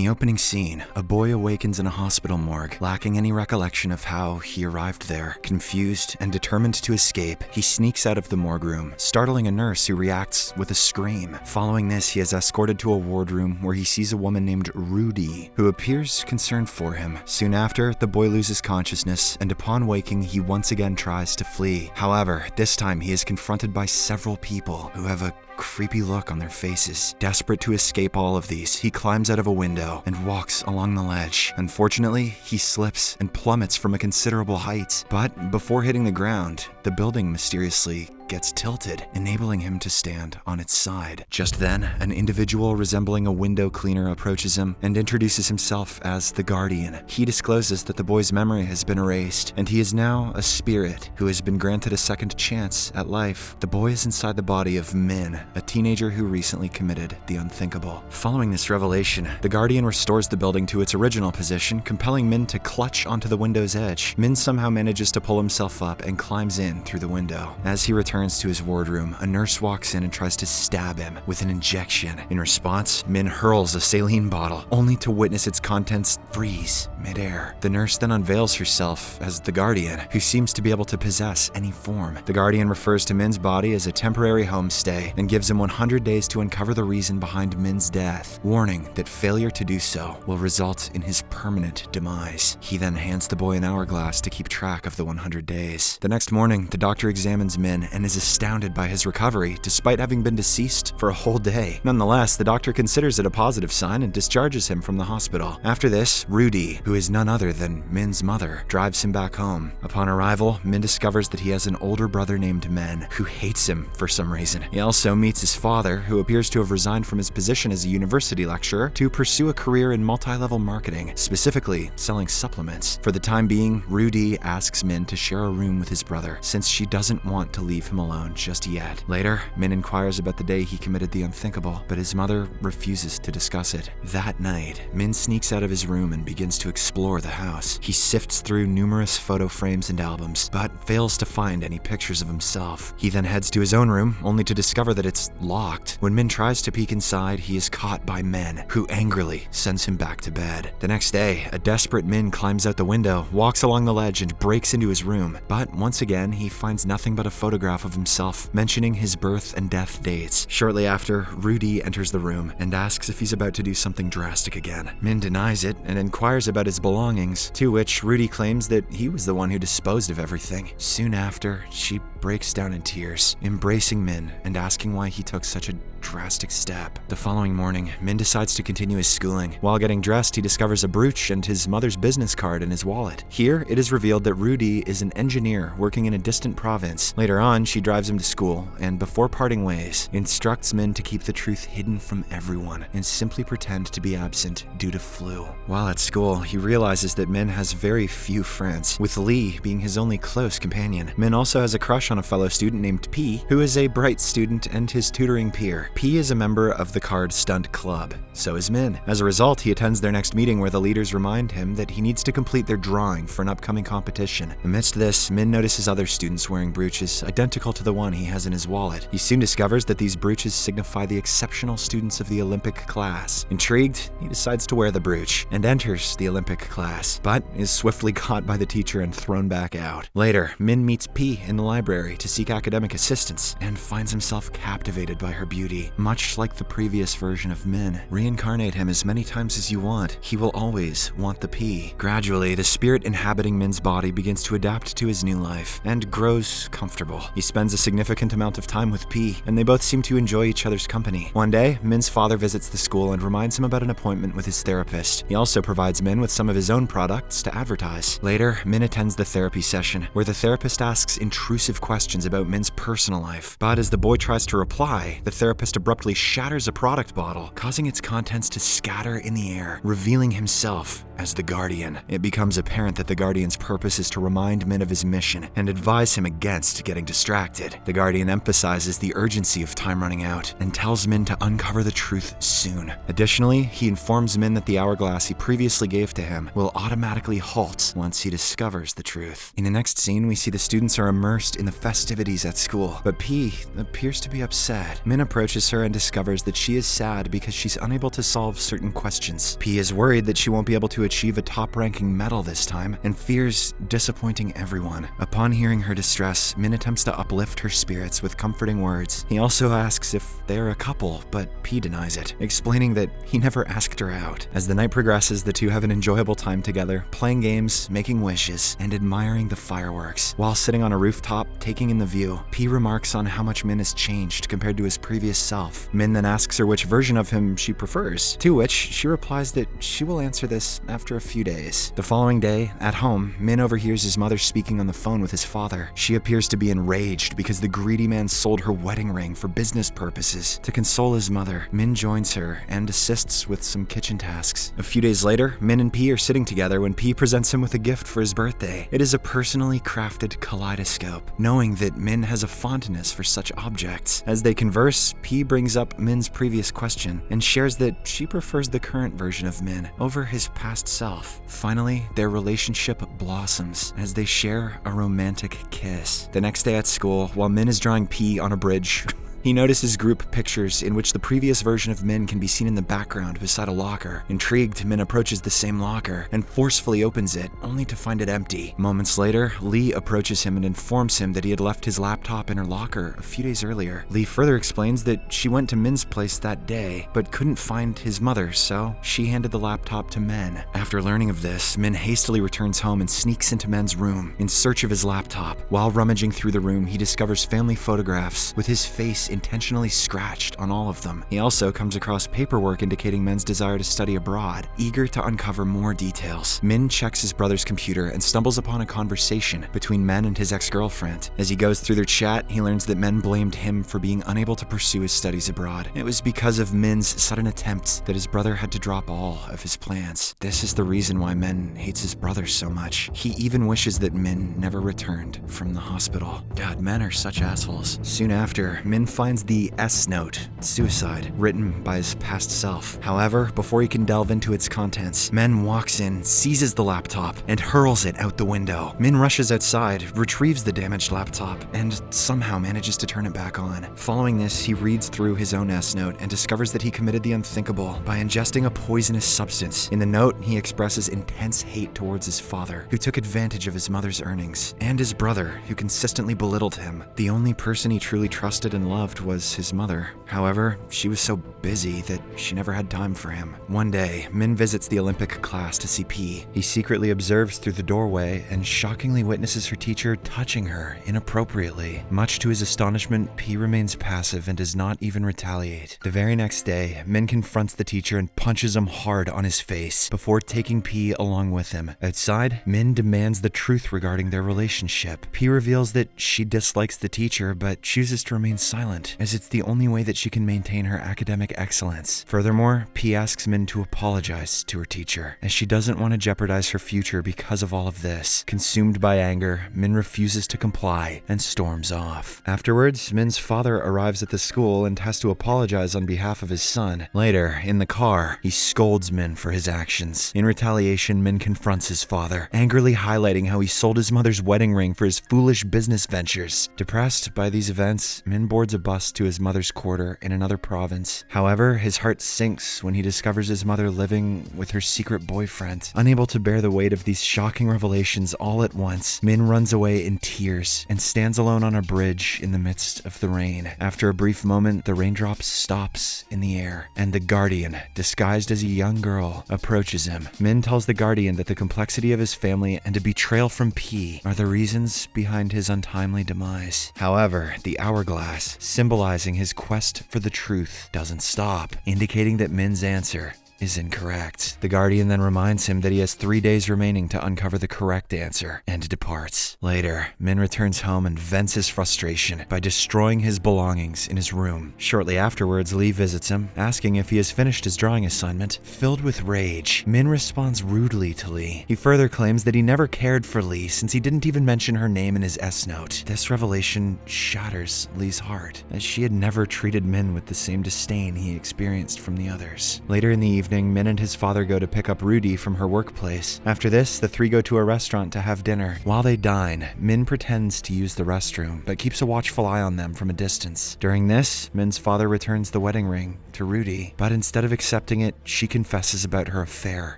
the opening scene, a boy awakens in a hospital morgue, lacking any recollection of how he arrived there. Confused and determined to escape, he sneaks out of the morgue room, startling a nurse who reacts with a scream. Following this, he is escorted to a wardroom where he sees a woman named Rudy, who appears concerned for him. Soon after, the boy loses consciousness, and upon waking, he once again tries to flee. However, this time he is confronted by several people who have a creepy look on their faces. Desperate to escape all of these, he climbs out of a window and walks along the ledge. Unfortunately, he slips and plummets from a considerable height. But before hitting the ground, the building mysteriously gets tilted, enabling him to stand on its side. Just then, an individual resembling a window cleaner approaches him and introduces himself as the Guardian. He discloses that the boy's memory has been erased, and he is now a spirit who has been granted a second chance at life. The boy is inside the body of Min, a teenager who recently committed the unthinkable. Following this revelation, the Guardian restores the building to its original position, compelling Min to clutch onto the window's edge. Min somehow manages to pull himself up and climbs in through the window. As he returns to his wardroom, a nurse walks in and tries to stab him with an injection. In response, Min hurls a saline bottle, only to witness its contents freeze midair. The nurse then unveils herself as the Guardian, who seems to be able to possess any form. The Guardian refers to Min's body as a temporary homestay and gives him 100 days to uncover the reason behind Min's death, warning that failure to do so will result in his permanent demise. He then hands the boy an hourglass to keep track of the 100 days. The next morning, the doctor examines Min and is astounded by his recovery, despite having been deceased for a whole day. Nonetheless, the doctor considers it a positive sign and discharges him from the hospital. After this, Rudy, who is none other than Min's mother, drives him back home. Upon arrival, Min discovers that he has an older brother named Men, who hates him for some reason. He also meets his father, who appears to have resigned from his position as a university lecturer to pursue a career in multi-level marketing, specifically selling supplements. For the time being, Rudy asks Min to share a room with his brother, since she doesn't want to leave him alone just yet. Later, Min inquires about the day he committed the unthinkable, but his mother refuses to discuss it. That night, Min sneaks out of his room and begins to explore the house. He sifts through numerous photo frames and albums, but fails to find any pictures of himself. He then heads to his own room, only to discover that it's locked. When Min tries to peek inside, he is caught by Men, who angrily sends him back to bed. The next day, a desperate Min climbs out the window, walks along the ledge, and breaks into his room. But once again, he finds nothing but a photograph of himself, mentioning his birth and death dates. Shortly after, Rudy enters the room and asks if he's about to do something drastic again. Min denies it and inquires about his belongings, to which Rudy claims that he was the one who disposed of everything. Soon after, she breaks down in tears, embracing Min and asking why he took such a drastic step. The following morning, Min decides to continue his schooling. While getting dressed, he discovers a brooch and his mother's business card in his wallet. Here, it is revealed that Rudy is an engineer working in a distant province. Later on, she drives him to school, and before parting ways, instructs Min to keep the truth hidden from everyone and simply pretend to be absent due to flu. While at school, he realizes that Min has very few friends, with Lee being his only close companion. Min also has a crush on a fellow student named P, who is a bright student and his tutoring peer. P is a member of the Card Stunt Club. So is Min. As a result, he attends their next meeting where the leaders remind him that he needs to complete their drawing for an upcoming competition. Amidst this, Min notices other students wearing brooches identical to the one he has in his wallet. He soon discovers that these brooches signify the exceptional students of the Olympic class. Intrigued, he decides to wear the brooch and enters the Olympic class, but is swiftly caught by the teacher and thrown back out. Later, Min meets P in the library to seek academic assistance and finds himself captivated by her beauty. Much like the previous version of Min, reincarnate him as many times as you want, he will always want the P. Gradually, the spirit inhabiting Min's body begins to adapt to his new life and grows comfortable. He spends a significant amount of time with P, and they both seem to enjoy each other's company. One day, Min's father visits the school and reminds him about an appointment with his therapist. He also provides Min with some of his own products to advertise. Later, Min attends the therapy session, where the therapist asks intrusive questions about Min's personal life. But as the boy tries to reply, the therapist abruptly shatters a product bottle, causing its contents to scatter in the air, revealing himself as the Guardian. It becomes apparent that the Guardian's purpose is to remind Min of his mission and advise him against getting distracted. The Guardian emphasizes the urgency of time running out and tells Min to uncover the truth soon. Additionally, he informs Min that the hourglass he previously gave to him will automatically halt once he discovers the truth. In the next scene, we see the students are immersed in the festivities at school, but P appears to be upset. Min approaches her and discovers that she is sad because she's unable to solve certain questions. P is worried that she won't be able to achieve a top-ranking medal this time and fears disappointing everyone. Upon hearing her distress, Min attempts to uplift her spirits with comforting words. He also asks if they're a couple, but P denies it, explaining that he never asked her out. As the night progresses, the two have an enjoyable time together, playing games, making wishes, and admiring the fireworks. While sitting on a rooftop, taking in the view, P remarks on how much Min has changed compared to his previous self. Min then asks her which version of him she prefers, to which she replies that she will answer this after a few days. The following day, at home, Min overhears his mother speaking on the phone with his father. She appears to be enraged because the greedy man sold her wedding ring for business purposes. To console his mother, Min joins her and assists with some kitchen tasks. A few days later, Min and P are sitting together when P presents him with a gift for his birthday. It is a personally crafted kaleidoscope. Knowing that Min has a fondness for such objects, as they converse, P brings up Min's previous question and shares that she prefers the current version of Min over his past self. Finally, their relationship blossoms as they share a romantic kiss. The next day at school, while Min is drawing P on a bridge, he notices group pictures in which the previous version of Min can be seen in the background beside a locker. Intrigued, Min approaches the same locker and forcefully opens it, only to find it empty. Moments later, Lee approaches him and informs him that he had left his laptop in her locker a few days earlier. Lee further explains that she went to Min's place that day, but couldn't find his mother, so she handed the laptop to Min. After learning of this, Min hastily returns home and sneaks into Men's room in search of his laptop. While rummaging through the room, he discovers family photographs with his face intentionally scratched on all of them. He also comes across paperwork indicating Men's desire to study abroad, eager to uncover more details. Min checks his brother's computer and stumbles upon a conversation between Men and his ex-girlfriend. As he goes through their chat, he learns that Men blamed him for being unable to pursue his studies abroad. It was because of Min's sudden attempt that his brother had to drop all of his plans. This is the reason why Men hates his brother so much. He even wishes that Min never returned from the hospital. God, men are such assholes. Soon after, Min finds the S note, suicide, written by his past self. However, before he can delve into its contents, Min walks in, seizes the laptop, and hurls it out the window. Min rushes outside, retrieves the damaged laptop, and somehow manages to turn it back on. Following this, he reads through his own S note and discovers that he committed the unthinkable by ingesting a poisonous substance. In the note, he expresses intense hate towards his father, who took advantage of his mother's earnings, and his brother, who consistently belittled him. The only person he truly trusted and loved was his mother. However, she was so busy that she never had time for him. One day, Min visits the Olympic class to see P. He secretly observes through the doorway and shockingly witnesses her teacher touching her inappropriately. Much to his astonishment, P remains passive and does not even retaliate. The very next day, Min confronts the teacher and punches him hard on his face before taking P along with him. Outside, Min demands the truth regarding their relationship. P reveals that she dislikes the teacher but chooses to remain silent, as it's the only way that she can maintain her academic excellence. Furthermore, P asks Min to apologize to her teacher, as she doesn't want to jeopardize her future because of all of this. Consumed by anger, Min refuses to comply and storms off. Afterwards, Min's father arrives at the school and has to apologize on behalf of his son. Later, in the car, he scolds Min for his actions. In retaliation, Min confronts his father, angrily highlighting how he sold his mother's wedding ring for his foolish business ventures. Depressed by these events, Min boards a bus to his mother's quarter in another province. However, his heart sinks when he discovers his mother living with her secret boyfriend. Unable to bear the weight of these shocking revelations all at once, Min runs away in tears and stands alone on a bridge in the midst of the rain. After a brief moment, the raindrops stops in the air, and the Guardian, disguised as a young girl, approaches him. Min tells the Guardian that the complexity of his family and a betrayal from P are the reasons behind his untimely demise. However, the hourglass, symbolizing his quest for the truth, doesn't stop, indicating that Min's answer is incorrect. The guardian then reminds him that he has 3 days remaining to uncover the correct answer and departs. Later, Min returns home and vents his frustration by destroying his belongings in his room. Shortly afterwards, Lee visits him, asking if he has finished his drawing assignment. Filled with rage, Min responds rudely to Lee. He further claims that he never cared for Lee since he didn't even mention her name in his S-note. This revelation shatters Lee's heart, as she had never treated Min with the same disdain he experienced from the others. Later in the evening, Min and his father go to pick up Rudy from her workplace. After this, the three go to a restaurant to have dinner. While they dine, Min pretends to use the restroom, but keeps a watchful eye on them from a distance. During this, Min's father returns the wedding ring to Rudy, but instead of accepting it, she confesses about her affair,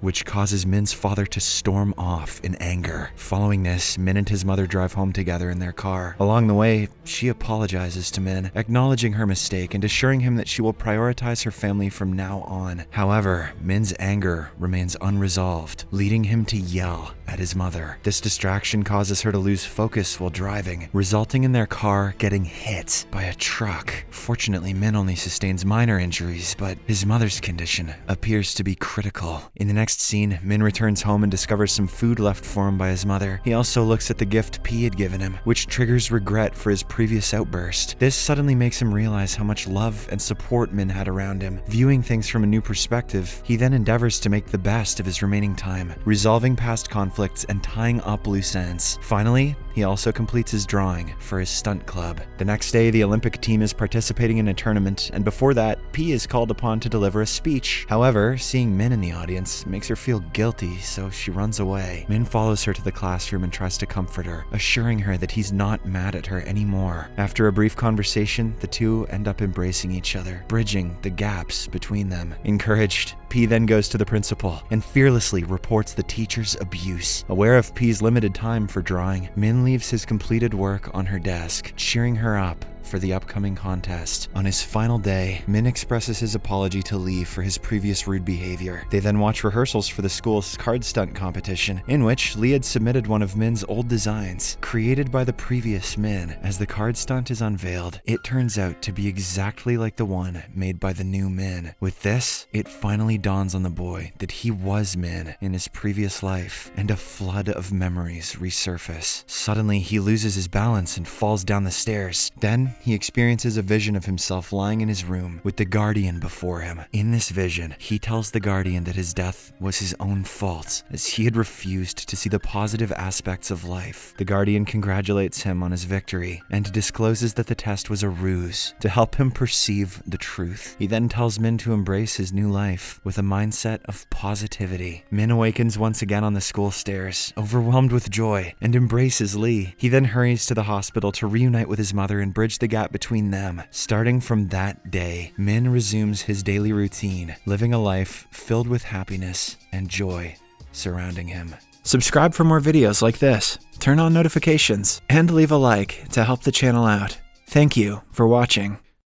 which causes Min's father to storm off in anger. Following this, Min and his mother drive home together in their car. Along the way, she apologizes to Min, acknowledging her mistake and assuring him that she will prioritize her family from now on. However, Min's anger remains unresolved, leading him to yell at his mother. This distraction causes her to lose focus while driving, resulting in their car getting hit by a truck. Fortunately, Min only sustains minor injuries, but his mother's condition appears to be critical. In the next scene, Min returns home and discovers some food left for him by his mother. He also looks at the gift P had given him, which triggers regret for his previous outburst. This suddenly makes him realize how much love and support Min had around him. Viewing things from a new perspective, he then endeavors to make the best of his remaining time, resolving past conflicts and tying up loose ends. Finally, he also completes his drawing for his stunt club. The next day, the Olympic team is participating in a tournament, and before that, P is called upon to deliver a speech. However, seeing Min in the audience makes her feel guilty, so she runs away. Min follows her to the classroom and tries to comfort her, assuring her that he's not mad at her anymore. After a brief conversation, the two end up embracing each other, bridging the gaps between them. Encouraged, P then goes to the principal and fearlessly reports the teacher's abuse. Aware of P's limited time for drawing, Min leaves his completed work on her desk, cheering her up for the upcoming contest. On his final day, Min expresses his apology to Lee for his previous rude behavior. They then watch rehearsals for the school's card stunt competition, in which Lee had submitted one of Min's old designs, created by the previous Min. As the card stunt is unveiled, it turns out to be exactly like the one made by the new Min. With this, it finally dawns on the boy that he was Min in his previous life, and a flood of memories resurface. Suddenly, he loses his balance and falls down the stairs. Then, he experiences a vision of himself lying in his room with the Guardian before him. In this vision, he tells the Guardian that his death was his own fault, as he had refused to see the positive aspects of life. The Guardian congratulates him on his victory and discloses that the test was a ruse to help him perceive the truth. He then tells Min to embrace his new life with a mindset of positivity. Min awakens once again on the school stairs, overwhelmed with joy, and embraces Lee. He then hurries to the hospital to reunite with his mother and bridge the gap between them. Starting from that day, Min resumes his daily routine, living a life filled with happiness and joy surrounding him. Subscribe for more videos like this, turn on notifications, and leave a like to help the channel out. Thank you for watching.